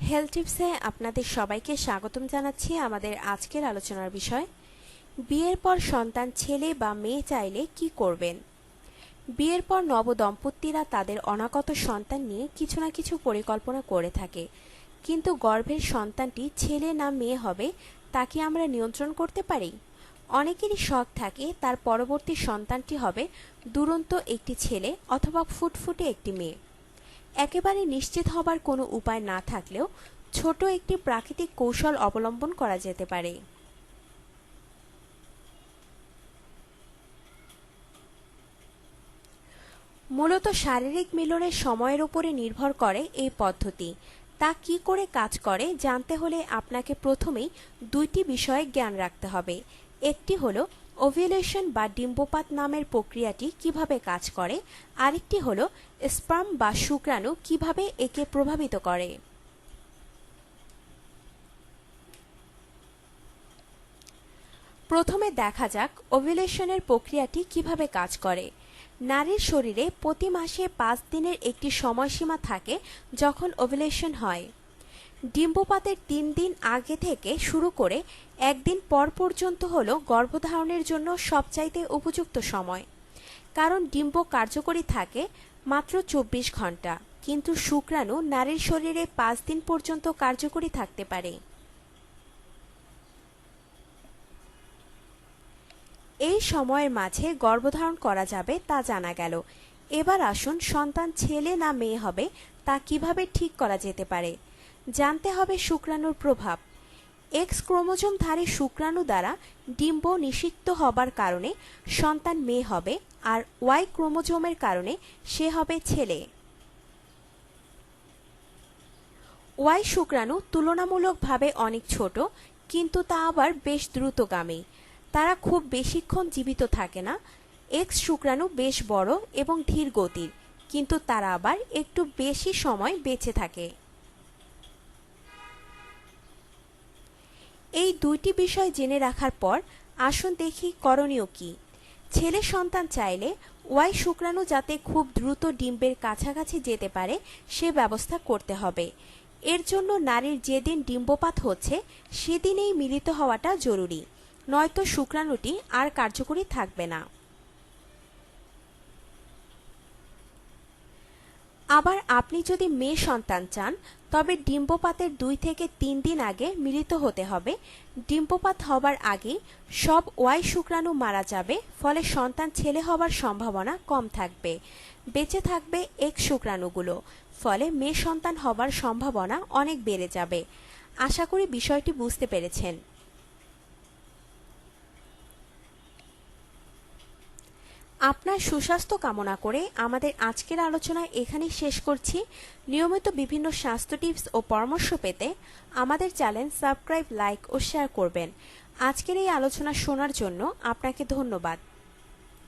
Health টিপসে আপনাদের সবাইকে স্বাগতম জানাচ্ছি। আমাদের আজকের আলোচনার বিষয়, বিয়ের পর সন্তান ছেলে বা মেয়ে চাইলে কি করবেন। বিয়ের পর নবদম্পতিরা তাদের অনাগত সন্তান নিয়ে কিছু না কিছু পরিকল্পনা করে থাকে, কিন্তু গর্ভের সন্তানটি ছেলে না মেয়ে হবে তা কি আমরা নিয়ন্ত্রণ করতে পারি? অনেকেরই শখ থাকে তার পরবর্তী সন্তানটি হবে দুরন্ত একটি ছেলে অথবা ফুটফুটে একটি মেয়ে। একেবারে নিশ্চিত হবার কোনো উপায় না থাকলেও ছোট একটি প্রাকৃতিক কৌশল অবলম্বন করা যেতে পারে। মূলত শারীরিক মিলনের সময়ের উপরে নির্ভর করে এই পদ্ধতি। তা কি করে কাজ করে জানতে হলে আপনাকে প্রথমেই দুইটি বিষয়ে জ্ঞান রাখতে হবে। একটি হলো ওভিউলেশন বা ডিম্বপাত নামের প্রক্রিয়াটি কিভাবে কাজ করে, আরেকটি হলো স্পার্ম বা শুক্রাণু কিভাবে একে প্রভাবিত করে। প্রথমে দেখা যাক ওভিউলেশনের প্রক্রিয়াটি কিভাবে কাজ করে। নারীর শরীরে প্রতি মাসে 5 দিনের একটি সময়সীমা থাকে যখন ওভিউলেশন হয়। ডিম্বপাতের 3 দিন আগে থেকে শুরু করে 1 দিন পর পর্যন্ত হল গর্ভধারণের জন্য সবচাইতে উপযুক্ত সময়, কারণ ডিম্ব কার্যকরী থাকে মাত্র 24 ঘন্টা, কিন্তু শুক্রাণু নারীর শরীরে 5 দিন পর্যন্ত কার্যকরী থাকতে পারে। এই সময়ের মাঝে গর্ভধারণ করা যাবে তা জানা গেল। এবার আসুন সন্তান ছেলে না মেয়ে হবে তা কিভাবে ঠিক করা যেতে পারে। জানতে হবে শুক্রাণুর প্রভাব। এক্স ক্রোমোজোমধারী শুক্রাণু দ্বারা ডিম্ব নিষিক্ত হবার কারণে সন্তান মেয়ে হবে, আর ওয়াই ক্রোমোজোমের কারণে সে হবে ছেলে। ওয়াই শুক্রাণু তুলনামূলকভাবে অনেক ছোট, কিন্তু তা আবার বেশ দ্রুতগামী। তারা খুব বেশিক্ষণ জীবিত থাকে না। এক্স শুক্রাণু বেশ বড় এবং ধীর গতির, কিন্তু তারা আবার একটু বেশি সময় বেঁচে থাকে। এই দুইটি বিষয় জেনে রাখার পর আসুন দেখি করণীয় কি। ছেলে সন্তান চাইলে ওয়াই শুক্রাণু যাতে খুব দ্রুত ডিম্বের কাছাকাছি যেতে পারে সে ব্যবস্থা করতে হবে। এর জন্য নারীর যেদিন ডিম্বপাত হচ্ছে সেদিনেই মিলিত হওয়াটা জরুরি, নয়তো শুক্রাণুটি আর কার্যকরী থাকবে না। আবার আপনি যদি মেয়ে সন্তান চান তবে ডিম্বপাতের 2 থেকে 3 দিন আগে মিলিত হতে হবে। ডিম্বপাত হবার আগে সব ওয়াই শুক্রাণু মারা যাবে, ফলে সন্তান ছেলে হবার সম্ভাবনা কম থাকবে। বেঁচে থাকবে এক্স শুক্রাণুগুলো, ফলে মেয়ে সন্তান হবার সম্ভাবনা অনেক বেড়ে যাবে। আশা করি বিষয়টি বুঝতে পেরেছেন। আপনার সুস্বাস্থ্য কামনা করে আমাদের আজকের আলোচনা এখানেই শেষ করছি। নিয়মিত বিভিন্ন স্বাস্থ্য টিপস ও পরামর্শ পেতে আমাদের চ্যানেল সাবস্ক্রাইব, লাইক ও শেয়ার করবেন। আজকের এই আলোচনা শোনার জন্য আপনাকে ধন্যবাদ।